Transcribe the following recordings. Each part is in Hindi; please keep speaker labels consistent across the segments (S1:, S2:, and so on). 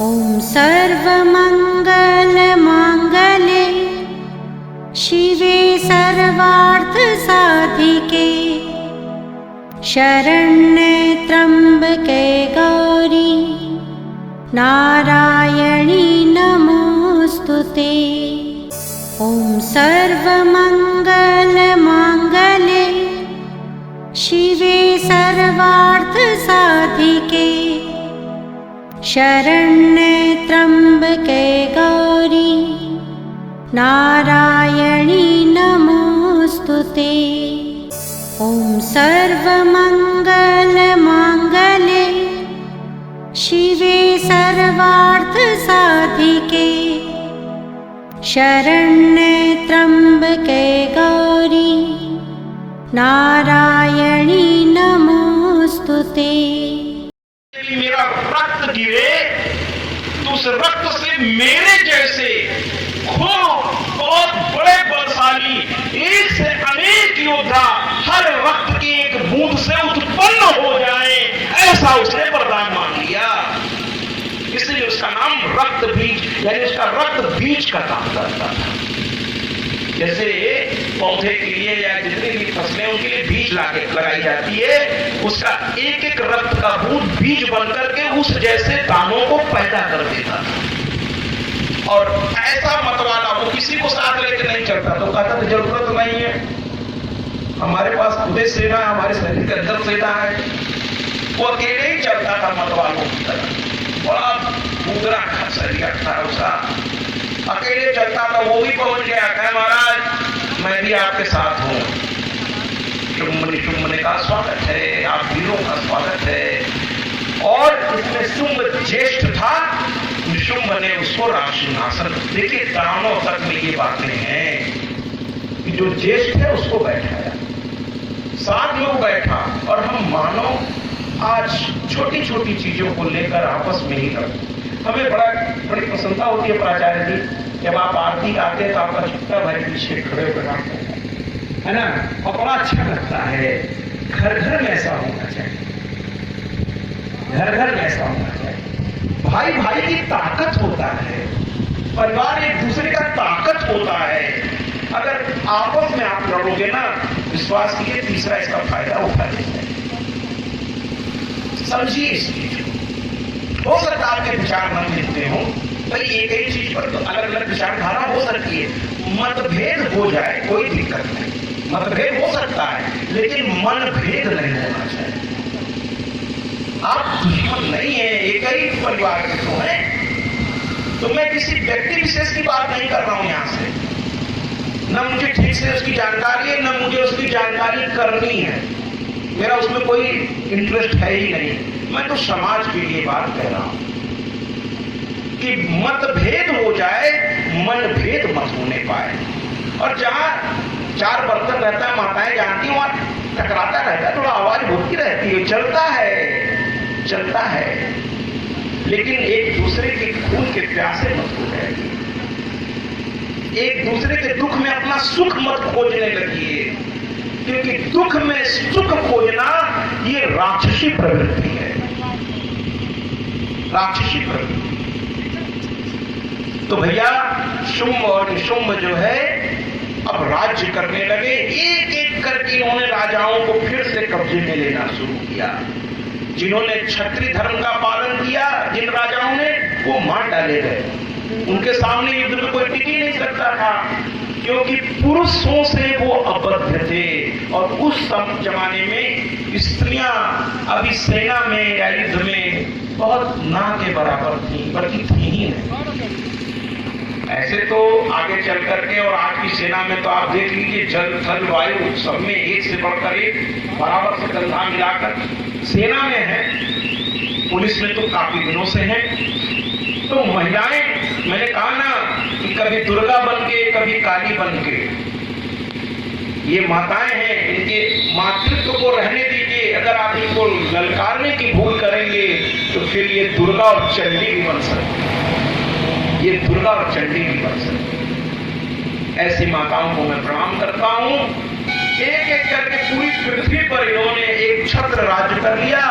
S1: ॐ सर्वमङ्गलमाङ्गल्ये शिवे सर्वार्थसाधिके शरण्ये त्र्यम्बके गौरी नारायणी नमोऽस्तुते। ॐ सर्वमङ्गलमाङ्गल्ये शिवे सर्वार्थसाधिके शरण्ये त्र्यम्बके गौरी नारायणी नमोऽस्तुते। ॐ सर्वमङ्गलमाङ्गल्ये शिवे सर्वार्थसाधिके शरण्ये त्र्यम्बके गौरी नारायणी नमोऽस्तुते।
S2: मेरा रक्त गिरे तो उस रक्त से मेरे जैसे खूब बहुत बड़े बलशाली एक से अनेक योद्धा हर रक्त की एक बूंद से उत्पन्न हो जाए, ऐसा उसने वरदान मांग लिया। इसलिए उसका नाम रक्त बीज यानी उसका रक्त बीज का काम करता था। जैसे पौधे के लिए या जितनी भी फसलें उनके लिए बीज लगाई जाती है, उसका एक एक रक्त का बूंद बीज बनकर के उस जैसे दानों को पैदा कर देता था। और ऐसा मतवाला वो किसी को साथ लेकर नहीं चलता, तो कहता था जरूरत नहीं है, हमारे पास खुदे सेना है, हमारे शरीर के अंदर सेना है। वो अकेले ही चलता था मतवालों की तरह, बड़ा मुद्रा शरीर था उसका, अकेले चलता था। वो भी पहुंच गया, कहे महाराज मैं भी आपके साथ हूं। शुम्भ का स्वागत है, आप वीरों का स्वागत है। और इसमें शुम्भ ज्येष्ठ था, शुम्भ ने उसको राजसिंहासन, देखिए दानों तक में ये बातें हैं कि जो ज्येष्ठ है उसको बैठाया, 7 लोग बैठा। और हम मानो आज छोटी छोटी चीजों को लेकर आपस में ही लड़ते, हमें बड़ी प्रसन्नता होती है प्राचार्य जी, जब आप आरती गाते हैं तो आपका छुट्टा भाई पीछे खड़े बनाते हैं, है ना, और बड़ा अच्छा लगता है। घर घर में ऐसा होना चाहिए, घर घर में ऐसा होना चाहिए। भाई भाई की ताकत होता है, परिवार एक दूसरे का ताकत होता है। अगर आपस में आप लड़ोगे ना, विश्वास कीजिए तीसरा इसका फायदा उठा लेता है। समझिए इस चीज को। हो सकता है आपके विचार न मिलते हो, भाई एक ही चीज पर तो अलग अलग विचारधारा हो सकती है, मतभेद हो जाए कोई दिक्कत नहीं, मतभेद हो सकता है, लेकिन मनभेद नहीं होना चाहिए। आप दुश्मन नहीं है, एक ही परिवार के तो हैं। तो मैं किसी व्यक्ति विशेष की बात नहीं कर रहा हूं यहां से, न मुझे ठीक से उसकी जानकारी है, न मुझे उसकी जानकारी करनी है, मेरा उसमें कोई इंटरेस्ट है ही नहीं। मैं तो समाज के लिए बात कह रहा हूं कि मतभेद हो जाए, मनभेद मत होने पाए। और जहां 4 बर्तन रहता है, माताएं जानती हैं, वहां टकराता रहता है, थोड़ा आवाज होती रहती है, चलता है, लेकिन एक दूसरे के खून के प्यासे मत हो जाएगी, एक दूसरे के दुख में अपना सुख मत खोजने लगिए, क्योंकि दुख में सुख खोजना ये राक्षसी प्रवृत्ति है, राक्षसी प्रवृत्ति। तो भैया शुम्भ और निशुम्भ जो है अब राज्य करने लगे, एक एक करके उन्होंने राजाओं को फिर से कब्जे में लेना शुरू किया। जिन्होंने क्षत्रिय धर्म का पालन किया, जिन राजाओं ने, वो मार डाले गए। उनके सामने युद्ध में कोई टिक ही नहीं सकता था, क्योंकि पुरुषों से वो अबद्ध थे। और उस जमाने में स्त्रियां अभी सेना में या युद्ध में बहुत ना के बराबर थी, बल्कि थी ही नहीं। ऐसे तो आगे चल करके और आज की सेना में तो आप देख लीजिए, जल थल वायु सब में एक से बढ़कर एक बराबर से कंधा मिलाकर सेना में है, पुलिस में तो काफी दिनों से है। तो महिलाएं, मैंने कहा ना कि कभी दुर्गा बन के कभी काली बन के, ये माताएं हैं, इनके मातृत्व को रहने दीजिए। अगर आप इनको ललकारने की भूल करेंगे तो फिर ये दुर्गा और चंडी भी बन सकती है, ये दुर्गा और चंडी भी बन सकती है। ऐसी माताओं को मैं प्रणाम करता हूं। एक एक करके पूरी पृथ्वी पर इन्होंने एक छत्र राज्य कर लिया।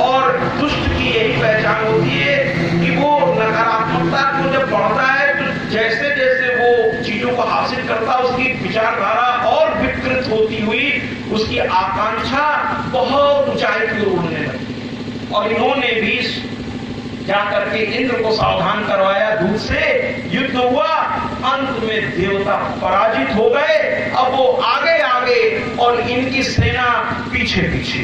S2: और दुष्ट की यही पहचान होती है कि वो न विचारधारा और विकृत होती हुई उसकी आकांक्षा बहुत ऊंचाई की ओर उड़ने लगी। और इन्होंने भी जाकर के इंद्र को सावधान करवाया, दूध से युद्ध हुआ, अंत में देवता पराजित हो गए। अब वो आगे आगे और इनकी सेना पीछे पीछे।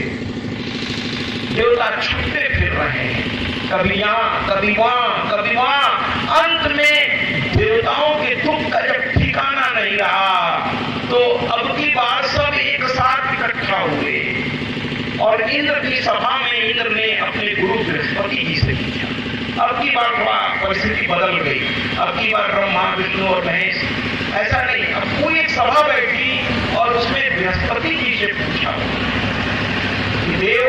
S2: देवता छुपते फिर रहे हैं, कभी यहां कभी वहां कभी वहां। अंत में देवताओं के दुख का जब ठिकाना नहीं रहा तो अब की बार सब एक साथ इकट्ठा हुए और इंद्र की सभा में इंद्र ने अपने गुरु बृहस्पति जी से पूछा। अब की बार थोड़ा परिस्थिति बदल गई। अब की बार ब्रह्मा विष्णु और महेश ऐसा नहीं, अब पूरी एक सभा बैठी और उसमें बृहस्पति जी से पूछा कि देव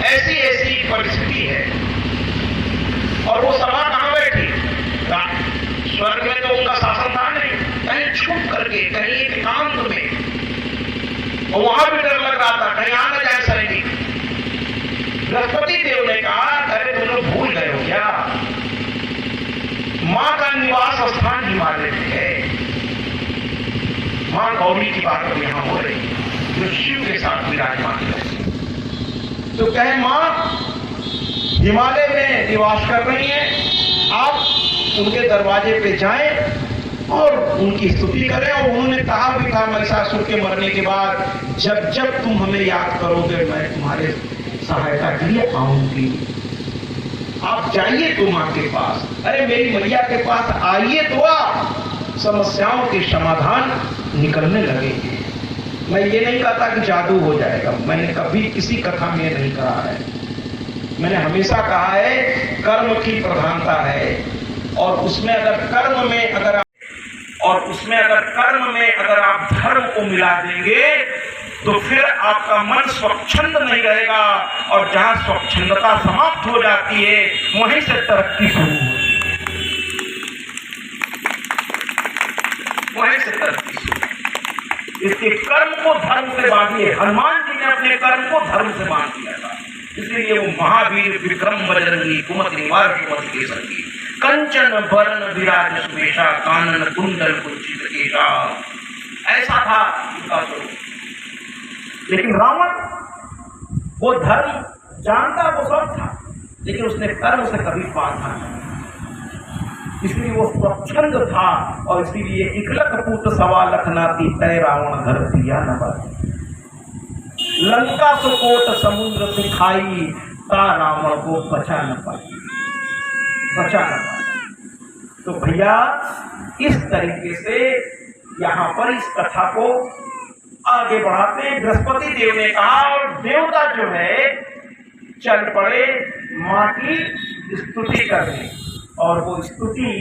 S2: ऐसी ऐसी परिस्थिति है। और वो सभा कहां बैठी? स्वर्ग में तो उनका शासन था नहीं, कहीं छुप करके, कहीं एकांत में। और वहां भी डर लग रहा था कहीं आ न जाए सैनिक। बृहस्पति देव ने कहा, अरे तुम लोग भूल गए हो क्या? मां का निवास स्थान हिमालय में है। मां गौरी की बात अब यहां हो रही, जो शिव के साथ विराजमान है। तो कहे मां हिमालय में निवास कर रही है, आप उनके दरवाजे पे जाएं और उनकी स्तुति करें। और उन्होंने कहा भी था महिषासुर के मरने के बाद, जब जब तुम हमें याद करोगे मैं तुम्हारे सहायता के लिए आऊंगी। आप जाइए तो मां के पास, अरे मेरी मैया के पास आइए तो आप समस्याओं के समाधान निकलने लगेंगे। मैं ये नहीं कहता कि जादू हो जाएगा, मैंने कभी किसी कथा में नहीं कहा है। मैंने हमेशा कहा है कर्म की प्रधानता है और उसमें अगर कर्म में अगर आप धर्म को मिला देंगे तो फिर आपका मन स्वच्छंद नहीं रहेगा और जहां स्वच्छंदता समाप्त हो जाती है वहीं से तरक्की शुरू होती है, वहीं से तरक्की शुरू। इसके कर्म को धर्म से बांधिए। हनुमान जी ने अपने कर्म को धर्म से बांध दिया था, इसलिए वो महावीर विक्रम बजरंगी कुमति निवार कुमति केसरी कंचन वर्ण विराज सुवेशा कानन कुंडल कुंचित केशा, ऐसा था उनका स्वरूप। लेकिन रावण वो धर्म जानता वो सब था, लेकिन उसने कर्म से कभी बांधा नहीं, इसलिए वो स्वच्छंद था। और इसीलिए इकलक पुत्र सवा लखनाती तय रावण घर दिया न बच, लंका सुकोट समुद्र से खाई ता रावण को बचा न पाई। तो भैया इस तरीके से यहां पर इस कथा को आगे बढ़ाते हैं। बृहस्पति देव ने कहा और देवता जो है चल पड़े मां की स्तुति करने, और वो स्तुति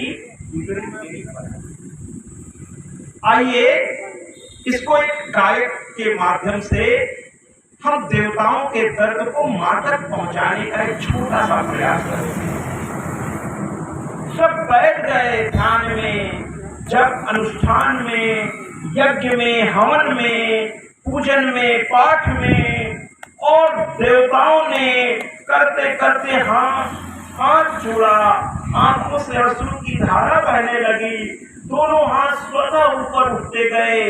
S2: आइए इसको एक गायक के माध्यम से हम देवताओं के दर्द को मां तक पहुंचाने का एक छोटा सा प्रयास करें। सब बैठ गए ध्यान में, जब अनुष्ठान में, यज्ञ में, हवन में, पूजन में, पाठ में, और देवताओं ने करते करते हाथ जोड़ा, आंखों से अश्रु की धारा बहने लगी, दोनों हाथ स्वतः ऊपर उठते गए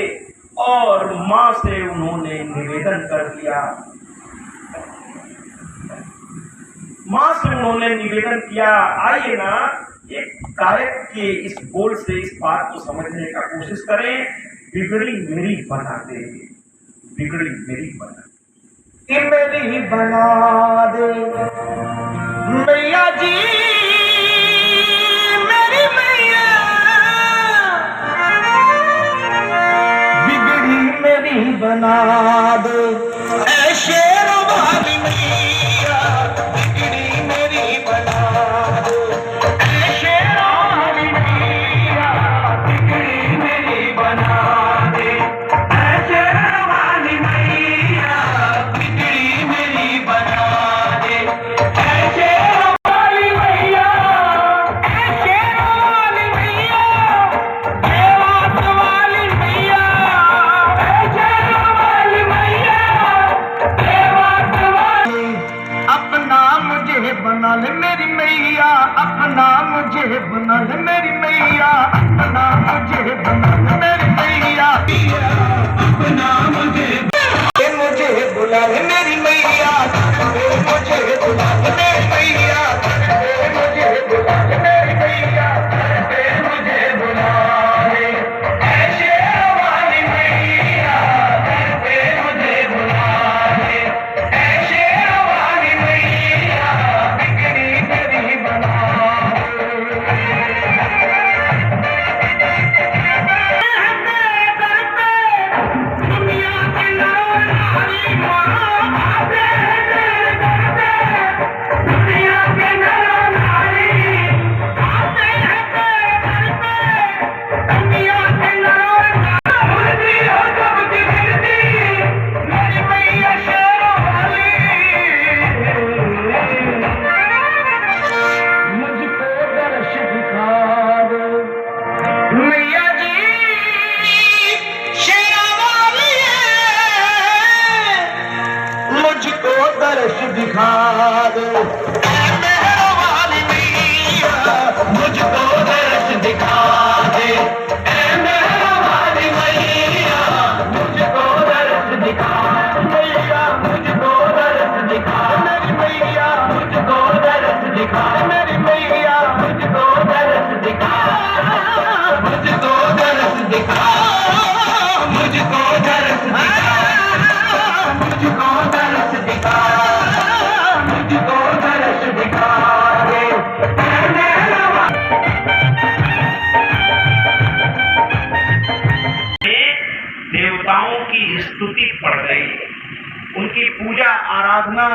S2: और मां से उन्होंने निवेदन कर दिया। मां से उन्होंने निवेदन किया। आइए ना एक गायक के इस बोल से इस बात को समझने का कोशिश करें। बिगड़ी मेरी बना दे, बिगड़ी मेरी बना दे, मेरी बना दे मैया जी, मेरी मैया, बिगड़ी मेरी बना दे ऐ शेर वाली मैया, बिगड़ी मेरी बना दे।
S3: मुझे बुला ले मेरी मैया, अपना मुझे बुला ले मेरी मैया, अपना मुझे बुला ले मेरी मैया, मुझे बुला ले मेरी मैया, मुझे बुला ले मेरी मैया, मुझे बुला ले ऐसे वाली मैया, मुझे बुला ले ऐसे वाली मैया, बिगड़ी तेरी बना दुनिया के नारी माँ, दुनिया के नारी आते हैं तेरे पे, दुनिया के नारी हो जब गिरती मेरी मैया शेरों वाली, मुझको दर्श दिखा दो मैया जी, शेरों वाली मुझको दर्श दिखा दो मेहरों वाली मैया, मुझको दर्श दिखा दे मेहरों वाली मैया, मुझको दर्श दिखा मैया, मुझको दर्श दिखा मेरी मैया, मुझको दर्श दिखा मेरी मैया, मुझको दर्श दिखा, मुझको दर्श दिखा, मुझको दर्श दिखा, मुझको दर्श दिखा, मुझको दर्श दिखा दे
S2: देवताओं की स्तुति पड़ गई, उनकी पूजा आराधना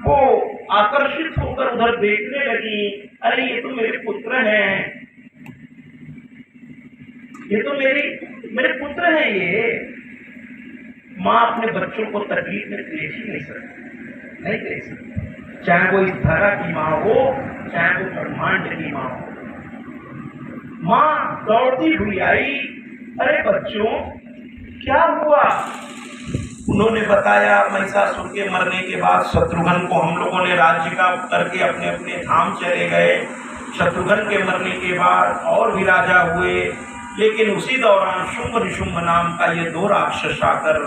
S2: को आकर्षित होकर उधर देखने लगी। अरे ये तो मेरे पुत्र हैं, ये तो मेरे पुत्र हैं। ये माँ अपने बच्चों को तकलीफ में देख ही नहीं सकती, नहीं देख सकती, चाहे वो इस धरा की माँ हो, चाहे वो ब्रह्मांड की माँ हो। माँ दौड़ती हुई आई, अरे बच्चों क्या हुआ? उन्होंने बताया महिषासुर के मरने के बाद शत्रुघ्न को हम लोगों ने राज्य का करके अपने अपने धाम चले गए। शत्रुघ्न के मरने के बाद और भी राजा हुए, लेकिन उसी दौरान शुंभ निशुंभ नाम का ये दो राक्षस आकर,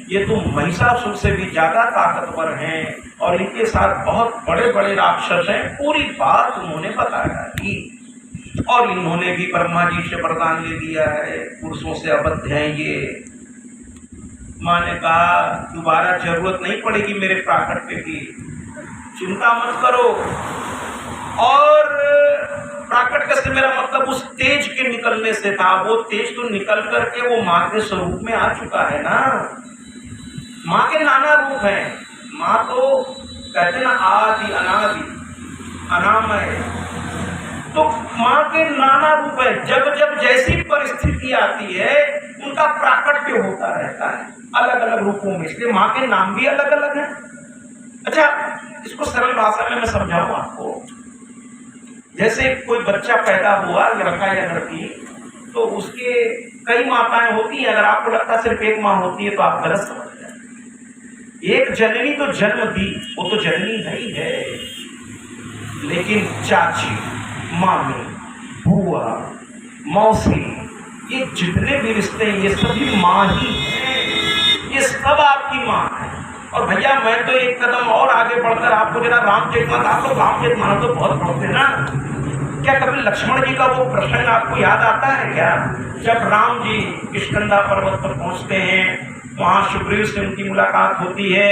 S2: ये तो महिषासुर से भी ज्यादा ताकतवर हैं और इनके साथ बहुत बड़े बड़े राक्षस हैं। पूरी बात उन्होंने बताया कि और इन्होंने भी ब्रह्मा जी से वरदान ले लिया है, पुरुषों से अबद्ध हैं ये। माँ ने कहा दोबारा जरूरत नहीं पड़ेगी मेरे प्राकट्य की, चिंता मत करो। और प्राकट्य से मेरा मतलब उस तेज के निकलने से था, वो तेज तो निकल करके वो माँ के स्वरूप में आ चुका है ना। माँ के नाना रूप हैं, माँ तो कहते ना आदि अनादि अनामय, तो माँ के नाना रूप है। जब जब जैसी परिस्थिति आती है उनका प्राकट्य होता रहता है अलग अलग रूपों में, इसलिए माँ के नाम भी अलग अलग हैं। अच्छा, इसको सरल भाषा में मैं समझाऊं आपको। जैसे कोई बच्चा पैदा हुआ, लड़का या लड़की, तो उसके कई माताएं होती हैं। अगर आपको लगता है सिर्फ एक माँ होती है तो आप गलत समझ जाए। एक जननी तो जन्म दी, वो तो जननी नहीं है, लेकिन चाची, मामी, बुआ, मौसी, ये जितने भी रिश्ते हैं ये सभी माँ ही हैं, ये सब आपकी माँ है। और भैया मैं तो एक कदम और आगे बढ़कर आपको जरा रामचरितमानस, आप लोग रामचरितमानस तो बहुत पढ़ते ना, क्या कभी लक्ष्मण जी का वो प्रसंग आपको याद आता है क्या? जब राम जी किष्किंधा पर्वत पर पहुंचते हैं, वहां सुग्रीव से उनकी मुलाकात होती है।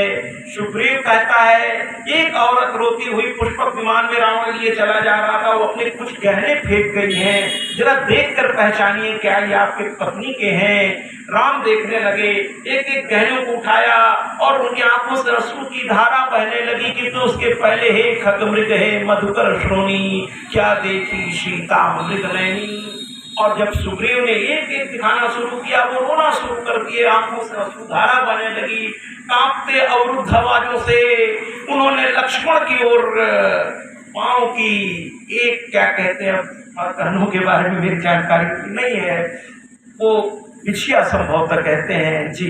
S2: सुग्रीव कहता है एक औरत रोती हुई पुष्पक विमान में रावण लिए चला जा रहा था, वो अपने कुछ गहने फेंक गई हैं, जरा देखकर पहचानिए क्या ये आपके पत्नी के हैं। राम देखने लगे, एक एक गहनों को उठाया और उनकी आंखों से अश्रु की धारा बहने लगी कि तो उसके पहले हे खगमृग हे मधुकर श्रोणी, क्या देखी सीता मृग नैनी। और जब सुग्रीव ने एक एक दिखाना शुरू किया, वो रोना शुरू कर दिए, आंखों से अश्रुधारा बहने लगी। कांपते अवरुद्ध आवाजों से उन्होंने लक्ष्मण की ओर पांव की एक, क्या कहते हैं, कहनों के बारे में मेरी जानकारी नहीं है, वो बिछिया संभवतः कहते हैं जी,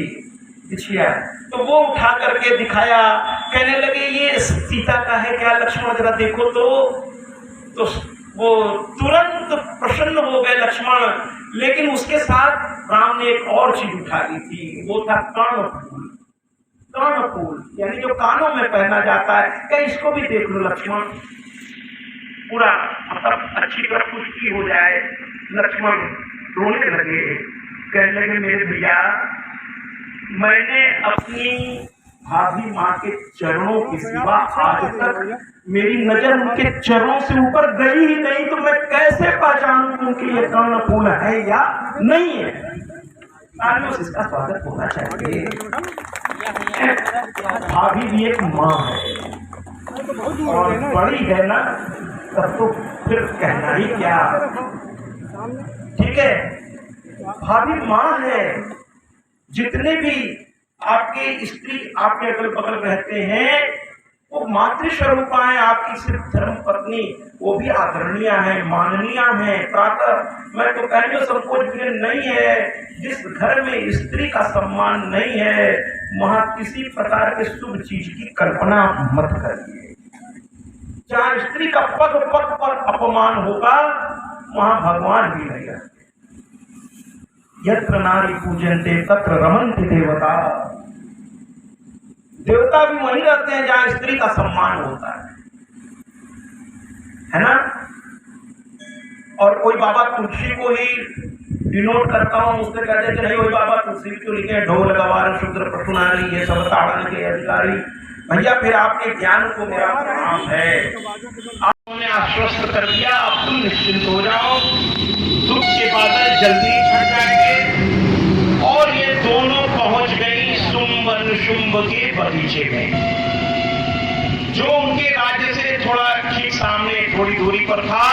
S2: बिछिया। तो वो उठा करके दिखाया, कहने लगे ये सीता का है क्या लक्ष्मण, जरा देखो तो वो तुरंत प्रसन्न हो गए लक्ष्मण। लेकिन उसके साथ राम ने एक और चीज उठा ली थी, वो था कर्णफूल। कर्णफूल यानी जो कानों में पहना जाता है, क्या इसको भी देख लो लक्ष्मण। पूरा मतलब अच्छी तरह पुष्टि हो जाए। लक्ष्मण रोने लगे, कहने लगे मेरे भैया, मैंने अपनी भाभी माँ के चरणों के सिवा आज तक मेरी नजर उनके चरणों से ऊपर गई ही नहीं, तो मैं कैसे पहचानूं कि ये कर्णफूल है या नहीं है। तालियों से इसका स्वागत होना चाहिए। भाभी भी एक माँ है और बड़ी है ना, तब तो फिर कहना ही क्या। ठीक है, भाभी माँ है। जितने भी आपके स्त्री आपके अगल बगल रहते हैं वो मातृ स्वरूपा है। आपकी सिर्फ धर्म पत्नी, वो भी आदरणीय है, माननीय है। प्रातः मैं तो कहने संकोच नहीं है, जिस घर में स्त्री का सम्मान नहीं है वहां किसी प्रकार के शुभ चीज की कल्पना मत करिए। जहाँ स्त्री का पग पग पर अपमान होगा वहां भगवान भी नहीं रहते। यत्र नारी पूजन्ते तत्र रमन्ति देवता। देवता भी वहीं रहते हैं जहां स्त्री का सम्मान होता है ना। और कोई बाबा तुलसी को ही डिनोट करता हूं, उससे कहते हैं नहीं, वही बाबा तुलसी क्यों लिखे ढोल गवार शूद्र पशुनारी ये सब ताड़न के अधिकारी। भैया फिर आपके ज्ञान को मेरा प्रणाम है। आपने आश्वस्त कर दिया, अब तुम निश्चिंत हो जाओ, दुख के बादल जल्दी छट जाएंगे। और ये दोनों पहुंच गई शुंभ अनुशुंभ के बगीचे में, जो उनके राज्य से थोड़ा ठीक सामने थोड़ी दूरी पर था।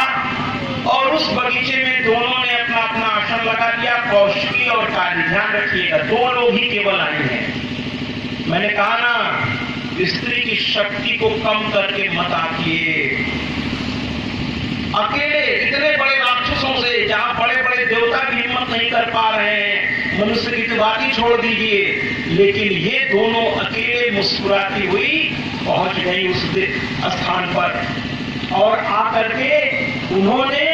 S2: और उस बगीचे में दोनों ने अपना अपना आसन लगा लिया। कौशिकी और काली, ध्यान रखिएगा, दो लोग ही केवल आए हैं। मैंने कहा ना, स्त्री की शक्ति को कम करके मत आकिए। अकेले इतने बड़े राक्षसों से, जहां बड़े बड़े देवता भी हिम्मत नहीं कर पा रहे हैं, मनुष्य की तो बात ही छोड़ दीजिए, लेकिन ये दोनों अकेले मुस्कुराती हुई पहुंच गई उस स्थान पर। और आकर के उन्होंने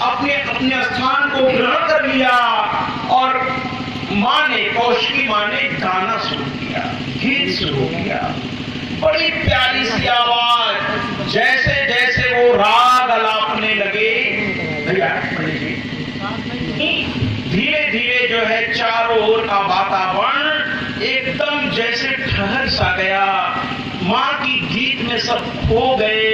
S2: अपने अपने स्थान को ग्रहण कर लिया। और माँ ने, कौशिकी माँ ने गाना शुरू किया, गीत शुरू किया। बड़ी प्यारी सी आवाज, जैसे जैसे वो राग अलापने लगे, धीरे धीरे जो है चारों ओर का वातावरण एकदम जैसे ठहर सा गया। माँ की गीत में सब खो गए।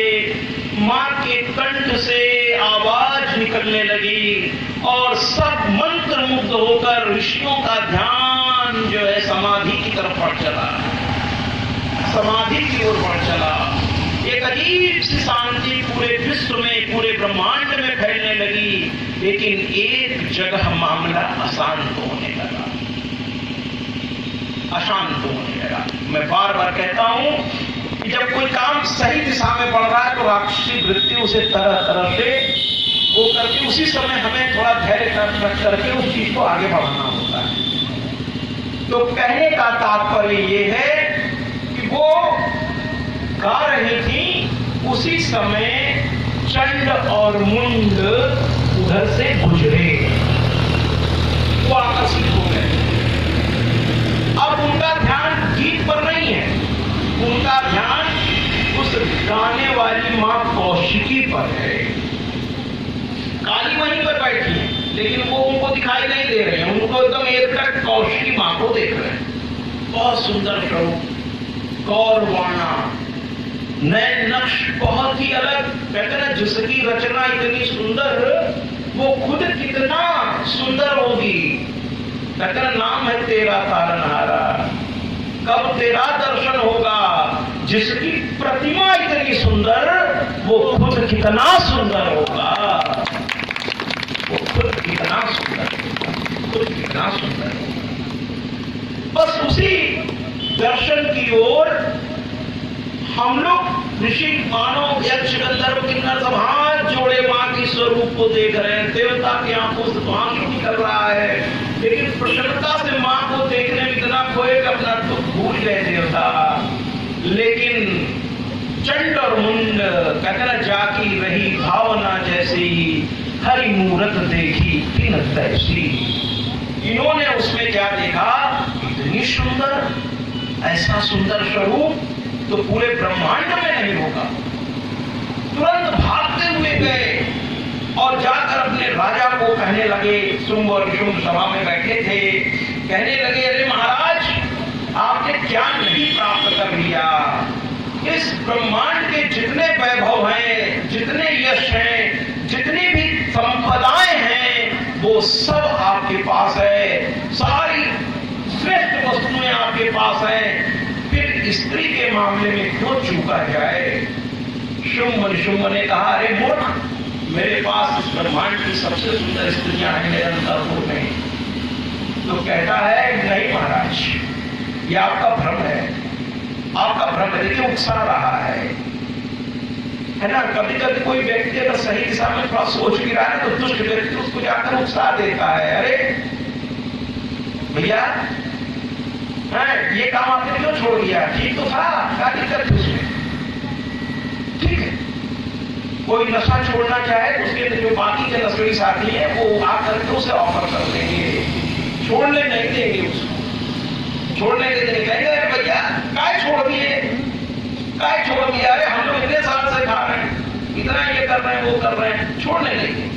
S2: माँ के कंठ से आवाज निकलने लगी और सब मंत्र मुग्ध होकर ऋषियों का ध्यान जो है समाधि की तरफ बढ़ चला, समाधि की ओर बढ़ चला। एक अजीब सी शांति पूरे विश्व में, पूरे ब्रह्मांड में फैलने लगी। लेकिन एक जगह मामला अशांत होने लगा, अशांत होने लगा। मैं बार बार कहता हूं कि जब कोई काम सही दिशा में बढ़ रहा है तो राक्षसी वृत्ति उसे तरह तरह से वो करके उसी समय हमें थोड़ा धैर्य रख करके उस चीज को आगे बढ़ाना होता है। तो कहने का तात्पर्य ये है कि वो गा रही थी, उसी समय चंड और मुंड उधर से गुजरे, वो आकर्षित हो गए। अब उनका ध्यान गीत पर नहीं है, उनका ध्यान उस गाने वाली माँ कौशिकी पर है। काली वहीं पर बैठी है, लेकिन वो उनको दिखाई नहीं दे रहे हैं, उनको एकदम एक कौशिकी माँ को देख रहे हैं। बहुत सुंदर स्वरूप, गौरवाना, नए नक्श बहुत ही अलग। कहते ना, जिसकी रचना इतनी सुंदर वो खुद कितना सुंदर होगी। कहते ना, नाम है तेरा तारनहारा, कब तेरा दर्शन होगा। जिसकी प्रतिमा इतनी सुंदर वो खुद कितना सुंदर होगा, वो खुद कितना सुंदर होगा, खुद कितना सुंदर होगा। बस उसी दर्शन की ओर हम लोग ऋषि, मानव, यक्ष, गंधर्व, किन्नर सब हाथ जोड़े मां की स्वरूप को देख रहे हैं। देवता की आंखों से आंसू निकल रहा है, लेकिन प्रसन्नता से मां को देखने में इतना खोए कि अपना दुख भूल गए देवता। लेकिन चंड और मुंड कहते ना, जाकी रही भावना जैसी, हरि मूरत देखी तीन तैसी। इन्होंने उसमें क्या देखा, इतनी सुंदर, ऐसा सुंदर स्वरूप तो पूरे ब्रह्मांड में नहीं होगा। तुरंत भागते हुए गए और जाकर अपने राजा को कहने लगे, शुंभ और निशुंभ सभा में बैठे थे, कहने लगे, अरे महाराज, आपने क्या नहीं प्राप्त कर लिया। इस ब्रह्मांड के जितने वैभव हैं, जितने यश हैं, जितनी भी संपदाएं हैं, वो सब आपके पास है, सारी श्रेष्ठ वस्तुएं आपके पास हैं, फिर स्त्री के मामले में क्यों चूका जाए। शुंभ निशुंभ ने कहा, अरे मूर्ख, मेरे पास इस ब्रह्मांड की सबसे सुंदर स्त्रियां हैं मेरे अंतरपुर में। तो कहता है, नहीं महाराज, ये आपका भ्रम है, आपका भ्रम है। देखिए, उकसा रहा है ना। कभी कभी कोई व्यक्ति अगर सही दिशा में थोड़ा सोच भी रहा है तो दुष्ट व्यक्ति उसको जाकर उकसा देता है, अरे भैया, ये काम आपने क्यों छोड़ दिया, ठीक तो था, क्या दिक्कत थी उसमें। ठीक है, कोई नशा छोड़ना चाहे तो उसके जो बाकी के नशेड़ी साथी हैं वो आकर के उसे ऑफर कर देंगे, छोड़ने नहीं देंगे उसको, छोड़ने के देंगे, कहेंगे, अरे भैया काय छोड़ दिए, काय छोड़ दिया, अरे हम लोग इतने साल से खा रहे हैं, इतना ये कर रहे हैं, वो कर रहे हैं, छोड़ने नहीं देंगे।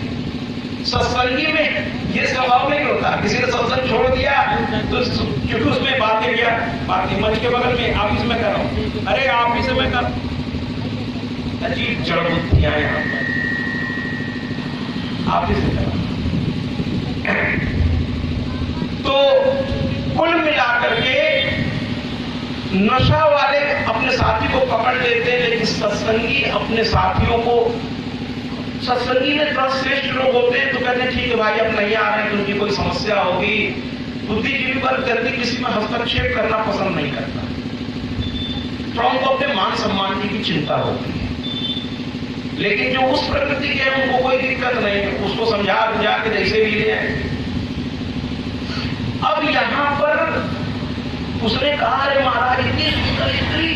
S2: सत्संगी में ये स्वभाव नहीं होता, किसी ने सत्संग छोड़ दिया तो क्योंकि उसमें बातें किया, बातें मंच के बगल में ऑफिस में कर रहा हूं, अरे ऑफिस में कर, अजीब जड़ बुद्धियां यहाँ पर, ऑफिस में कर। तो कुल मिलाकर के नशा वाले अपने साथी को पकड़ लेते हैं, लेकिन सत्संगी अपने साथियों को, सत्संगी में थोड़ा श्रेष्ठ लोग होते हैं तो कहते हैं, ठीक है भाई, अब नहीं आ रहे हैं, उनकी कोई समस्या होगी। बुद्धिजीवी वर्ग जल्दी किसी में हस्तक्षेप करना पसंद नहीं करता, तो उनको अपने मान सम्मान की भी चिंता होती है। लेकिन जो उस प्रकृति के हैं उनको कोई दिक्कत नहीं है, उसको समझा बुझा के जैसे भी ले आए। अब यहां पर उसने कहा, अरे महाराज, इतनी सुंदर स्त्री,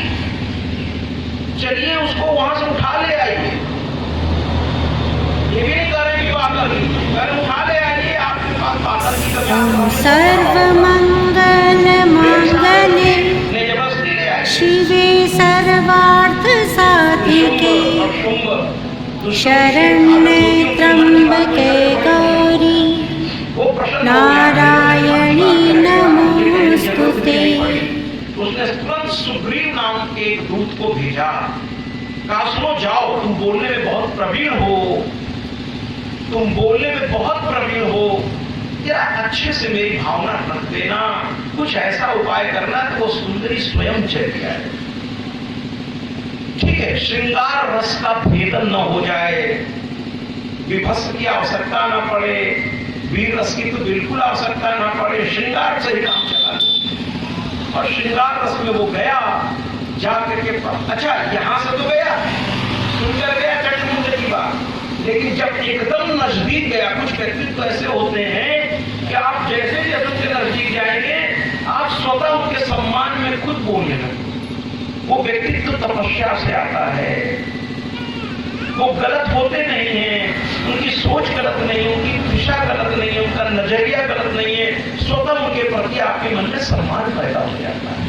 S2: चलिए उसको वहां से उठा ले आइए। ये भी नहीं कह रहे कि पागल ही, अरे उठा ले आइए, आपके पास पागल की कभी
S1: सर्वमंगल मांगल्ये शिवे सर्वार्थ साधिके शरण्ये त्र्यंबके गौरी नारायणी नमोस्तुते।
S2: उसने तुरंत सुग्रीव नाम के एक दूत को भेजा, कहा, सुनो, जाओ, तुम बोलने में बहुत प्रवीण हो, तुम बोलने में बहुत प्रवीण हो, जरा अच्छे से मेरी भावना रख देना, कुछ ऐसा उपाय करना कि वो सुंदरी स्वयं चली जाए। ठीक है, श्रृंगार रस का भेदन न हो जाए, विभत्स की आवश्यकता न पड़े, वीर रस की तो बिल्कुल आवश्यकता न पड़े, श्रृंगार से ही काम चला। और श्रृंगार रस में वो गया, जाकर के, अच्छा यहां से तो गया, सुनकर गया चटमुंडे की बात, लेकिन जब एकदम नजदीक गया, कुछ व्यक्तित्व ऐसे होते हैं कि आप जैसे ही उनके नजदीक जाएंगे, आप स्वतः उनके सम्मान में खुद बोलने लगेंगे। वो व्यक्तित्व तपस्या से आता है, वो गलत होते नहीं हैं, उनकी सोच गलत नहीं है, उनकी दिशा गलत नहीं है, उनका नजरिया गलत नहीं है, स्वतः उनके प्रति आपके मन में सम्मान पैदा हो जाता है।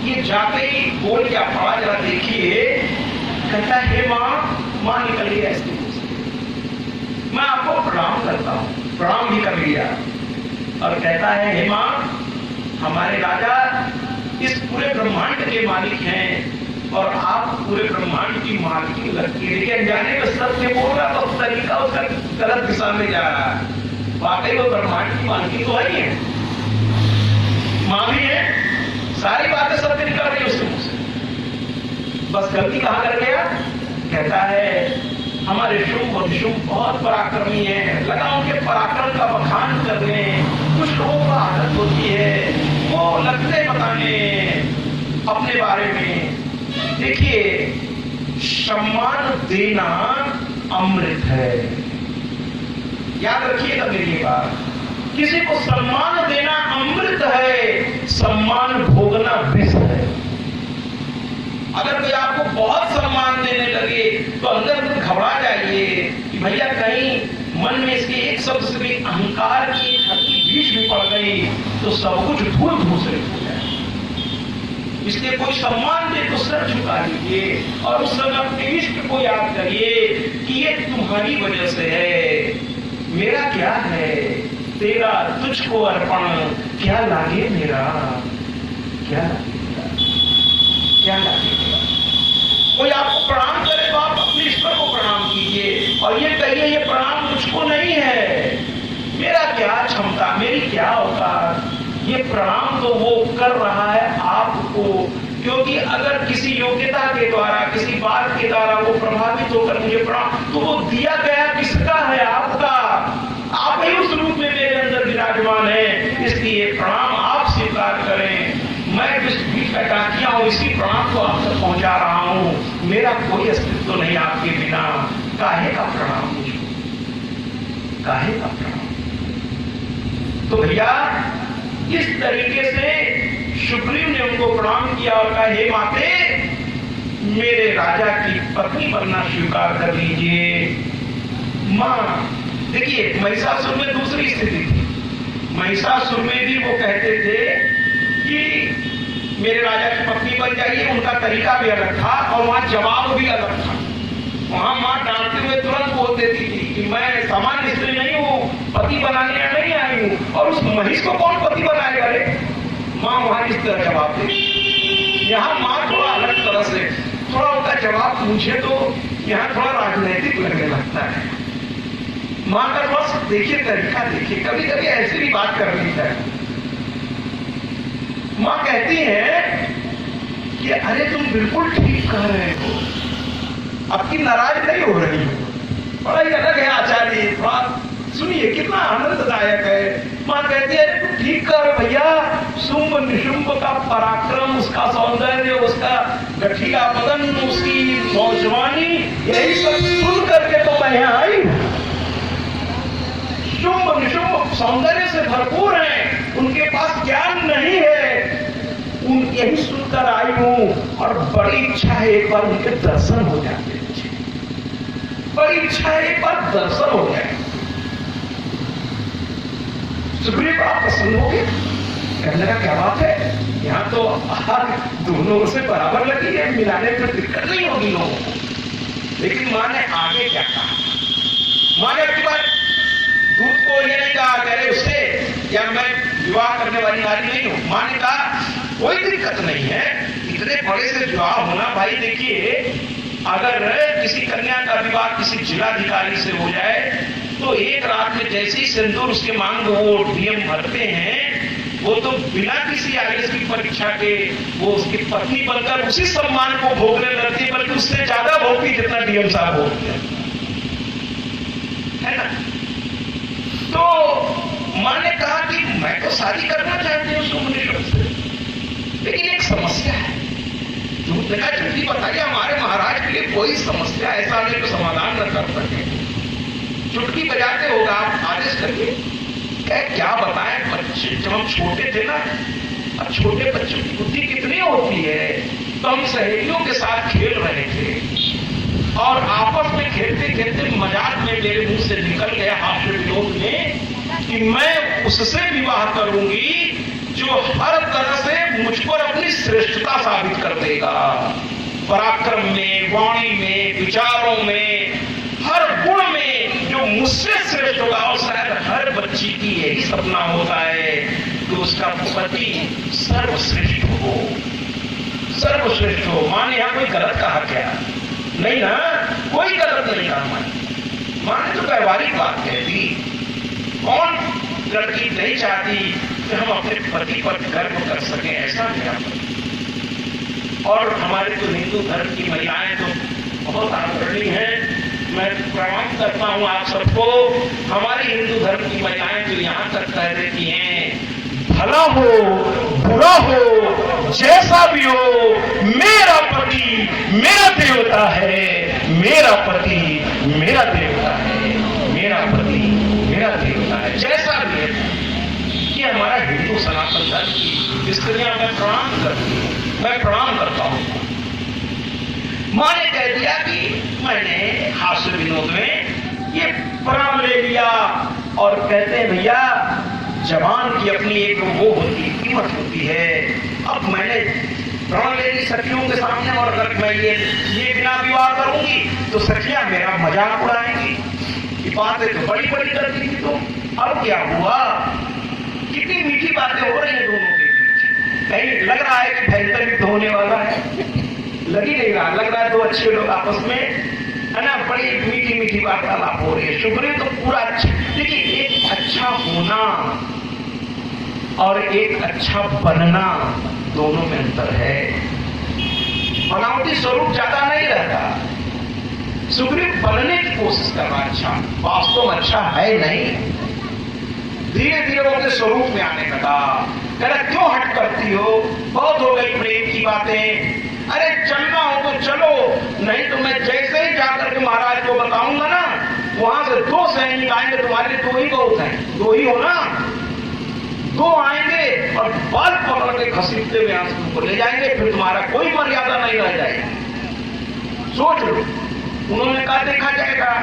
S2: ये जाते ही बोल क्या पड़ा, जरा देखिए, कहता है, हे माँ निकलिए ऐसे, मैं आपको प्रणाम करता हूँ, प्रणाम भी कर लिया, और कहता है, हे माँ, हमारे राजा इस पूरे ब्रह्मांड के मालिक हैं और आप पूरे ब्रह्मांड की मालिकी लगती है। लेकिन अनजाने में सत्य बोल रहा तो तरीका उसका गलत दिशा में जा रहा है। वाकई वो ब्रह्मांड की मालिकी तो है, मां भी है, सारी बातें सत्य निकल रही उसके मुंह से, बस गलती कहां कर गया। कहता है, हमारे शुंभ और निशुंभ बहुत पराक्रमी है, लगा उनके पराक्रम का बखान करने। कुछ लोगों को आदत होती है, वो लगते बताने अपने बारे में। देखिए, सम्मान देना अमृत है, याद रखिएगा मेरी बात। किसी को सम्मान देना अमृत है, सम्मान भोगना विष है। अगर कोई आपको बहुत सम्मान देने लगे तो अंदर से घबरा जाइए कि भैया कहीं मन में इसके एक शब्द से भी अहंकार की हल्की बीच भी पड़ गई तो सब कुछ धूल धूसरित हो जाए। इसलिए कोई सम्मान दे तो सर झुका लीजिए और उस समय अपने इष्ट को याद करिए कि ये तुम्हारी वजह से है, मेरा क्या है, तेरा तुझको अर्पण, क्या लागे मेरा, क्या लागे, क्या लागे। कोई आपको प्रणाम करे तो आप अपने ईश्वर को प्रणाम कीजिए और ये कहिए ये प्रणाम मुझको नहीं है, मेरा क्या क्षमता, मेरी क्या औकात, ये प्रणाम तो वो कर रहा है आपको, क्योंकि अगर किसी योग्यता के द्वारा, किसी बात के द्वारा वो प्रभावित होकर मुझे प्रणाम, तो वो दिया गया किसका है, आपका। आप ही उस रूप में मेरे अंदर विराजमान है, इसलिए प्रणाम आप स्वीकार करें। मैं जिस बीच में डाकिया हूं इसी प्रणाम को आप तक पहुंचा रहा हूं, मेरा कोई अस्तित्व नहीं आपके बिना, काहे का प्रणाम मुझको, काहे का प्रणाम। तो भैया इस तरीके से सुग्रीव ने उनको प्रणाम किया और कहा, हे माते, मेरे राजा की पत्नी बनना स्वीकार कर लीजिए। मां देखिए, महिषासुर में दूसरी स्थिति थी। महिषासुर में भी वो कहते थे कि मेरे राजा की पत्नी बन जाइए, उनका तरीका भी अलग था और वहां जवाब भी अलग था। वहां मां डांटते हुए तुरंत बोल देती थी कि मैं सामान्य स्त्री नहीं हूं, पति बनाने नहीं आई हूं, और उस महिष को कौन पति बनाएगा रे। मां वहां इस तरह जवाब देती। यहाँ मां थोड़ा अलग तरह से, थोड़ा उनका जवाब पूछे तो यहाँ थोड़ा राजनैतिक लगने लगता है। मां का बस देखिए तरीका देखिए, कभी कभी ऐसी भी बात कर ली है। मां कहती है कि अरे तुम बिल्कुल ठीक कह रहे हो, अब की नाराज नहीं हो रही हो, बड़ा ही अलग है आचार्य, थोड़ा सुनिए कितना आनंददायक है। मां कहती है तुम ठीक कर भैया, शुंभ निशुंभ का पराक्रम, उसका सौंदर्य, उसका गठिया बदन, उसकी नौजवानी, यही सब सुन करके तो मैं यहाँ आई। शुंभ निशुंभ सौंदर्य से भरपूर हैं, उनके पास ज्ञान नहीं है, उन यही सुनकर आई हूं और बड़ी इच्छा है एक बार उनके दर्शन हो जाते, बड़ी इच्छा है एक बार दर्शन हो जाए। सुग्रीव आप प्रसन्न हो गए, कहने का क्या बात है, यहाँ तो आग दोनों से बराबर लगी है, मिलाने में दिक्कत नहीं होगी लोगों को। लेकिन मां ने आगे क्या कहा, मां ने की बात दूध को ये नहीं कहा करे उससे, या मैं विवाह करने वाली नारी नहीं हूं। मां ने कहा कोई दिक्कत नहीं है, इतने बड़े से विवाह होना, भाई देखिए अगर किसी कन्या का विवाह किसी जिलाधिकारी से हो जाए तो एक रात में जैसे ही सिंदूर उसके मांग वो डीएम भरते हैं, वो तो बिना किसी आईएएस की परीक्षा के वो उसकी पत्नी बनकर उसी सम्मान को भोगने लगती है, बल्कि उससे ज्यादा भोगती जितना डीएम साहब भोगते है ना। तो मां ने कहा कि मैं तो शादी करना चाहती हूँ सुमनेश्वर से, लेकिन एक समस्या है। दूसरे का जल्दी बताइए, हमारे महाराज के लिए कोई समस्या ऐसा नहीं तो समाधान न कर सके, चुटकी बजाते होगा, आप आदेश करिए। क्या बताएं, बच्चे जब हम छोटे थे ना, अब छोटे बच्चों की बुद्धि कितनी होती है, तो हम सहेलियों के साथ खेल रहे थे और आपस में खेलते खेलते मजाक में मेरे मुंह से निकल गया हास्य विनोद में कि मैं उससे विवाह करूंगी जो हर तरह से मुझ पर अपनी श्रेष्ठता साबित कर देगा, पराक्रम में, वाणी में, विचारों में, हर गुण में जो मुझसे श्रेष्ठ होगा। और शायद हर बच्ची की यही सपना होता है कि उसका पति सर्वश्रेष्ठ हो, सर्वश्रेष्ठ हो। मां ने यहाँ कोई गलत कहा क्या? नहीं ना, कोई गलत नहीं कहा। मां ने तो व्यवहारिक बात कह दी। कौन लड़की नहीं चाहती कि हम अपने पति पर गर्व कर सकें, ऐसा मेरा पति। और हमारे तो हिंदू धर्म की महिलाएं तो बहुत आदरणीय हैं, मैं प्रणाम करता हूं आप सबको। हमारी हिंदू धर्म की महिलाएं तो यहाँ तक कह देती हैं, भला हो बुरा हो जैसा भी हो, मेरा पति मेरा देवता है, मेरा पति मेरा देवता है, मेरा पति मेरा देवता है, जैसा भी है। ये हमारा हिंदू सनातन धर्म की स्त्रियां मैं प्रणाम करती हूँ, मैं प्रणाम करता हूँ। और कहते हैं भैया जवान की अपनी एक वो होती है, कीमत होती है। अब मैंने प्राण ले ली सखियों के सामने, और अगर मैं ये बिना विवाह करूंगी तो सखियां मेरा मजाक उड़ाएंगी। ये बातें तो बड़ी बड़ी करती थी तुम। अब क्या हुआ, कितनी मीठी बातें हो रही हैं दोनों के बीच। कहीं लग रहा है कि भयंकर युद्ध होने वाला है, लग ही नहीं रहा, लग रहा है दो अच्छे लोग आपस में है ना, बड़ी मीठी मीठी वार्तालाप हो रही है। सुग्रीव तो पूरा अच्छा, देखिए एक अच्छा होना और एक अच्छा बनना दोनों में अंतर है। बनावटी स्वरूप ज्यादा नहीं रहता, सुग्रीव बनने की कोशिश कर रहा है अच्छा, वास्तव में अच्छा है नहीं। धीरे धीरे वो अपने स्वरूप में आने लगा। कह रहा क्यों हट करती हो, बहुत हो गई प्रेम की बातें, अरे चलना हो तो चलो, नहीं तो मैं जैसे ही जाकर के महाराज को बताऊंगा ना, वहां से 2 सैनिक आएंगे, तुम्हारे 2 ही बहुत हैं, 2 ही हो ना, 2 आएंगे और बाल पकड़ के घसीटते हुए यहाँ से तुमको ले जाएंगे, फिर तुम्हारा कोई मर्यादा नहीं रह जाएगी। सोच लो। उन्होंने कहा देखा जाएगा,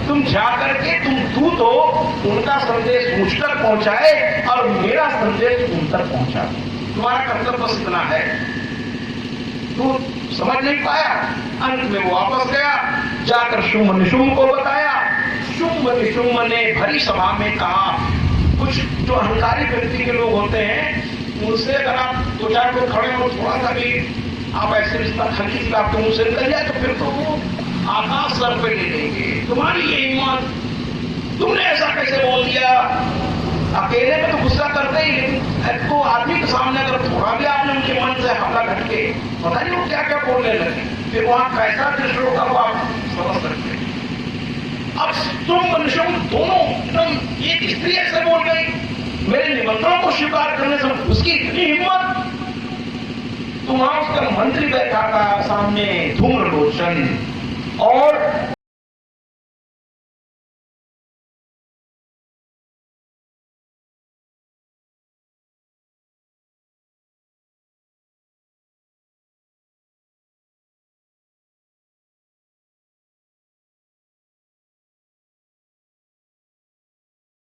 S2: तुम जाकर के तुम दूत हो, उनका संदेश मुझ तक पहुंचाए और मेरा संदेश उन तक पहुंचा, तुम्हारा कर्तव्य बस इतना है। तू समझ नहीं पाया, अंत में वो वापस गया, जाकर शुंभ निशुंभ को बताया। शुंभ निशुंभ ने भरी सभा में कहा, कुछ जो अहंकारी व्यक्ति के लोग होते हैं उनसे अगर आप 2-4 लोग खड़े हो, थोड़ा सा भी आप ऐसे रिश्ता खर्ची से आपके मुंह से निकल जाए तो फिर तो वो आकाश सर पे ले लेंगे। तुम्हारी ये हिम्मत, तुमने ऐसा कैसे बोल दिया। अकेले में तो गुस्सा करते ही, लेकिन तो आदमी के सामने अगर थोड़ा भी आपने उनके मन से हमला घटके, पता नहीं वो क्या क्या बोलने लगे, फिर वहां कैसा दृश्य होगा वो आप समझ सकते हैं। अब तुम निशुंभ दोनों एकदम, एक स्त्री ऐसे बोल गई, मेरे निमंत्रण को स्वीकार करने से उसकी इतनी हिम्मत। तो वहां उसका मंत्री बैठा था सामने, धूम्रलोचन, और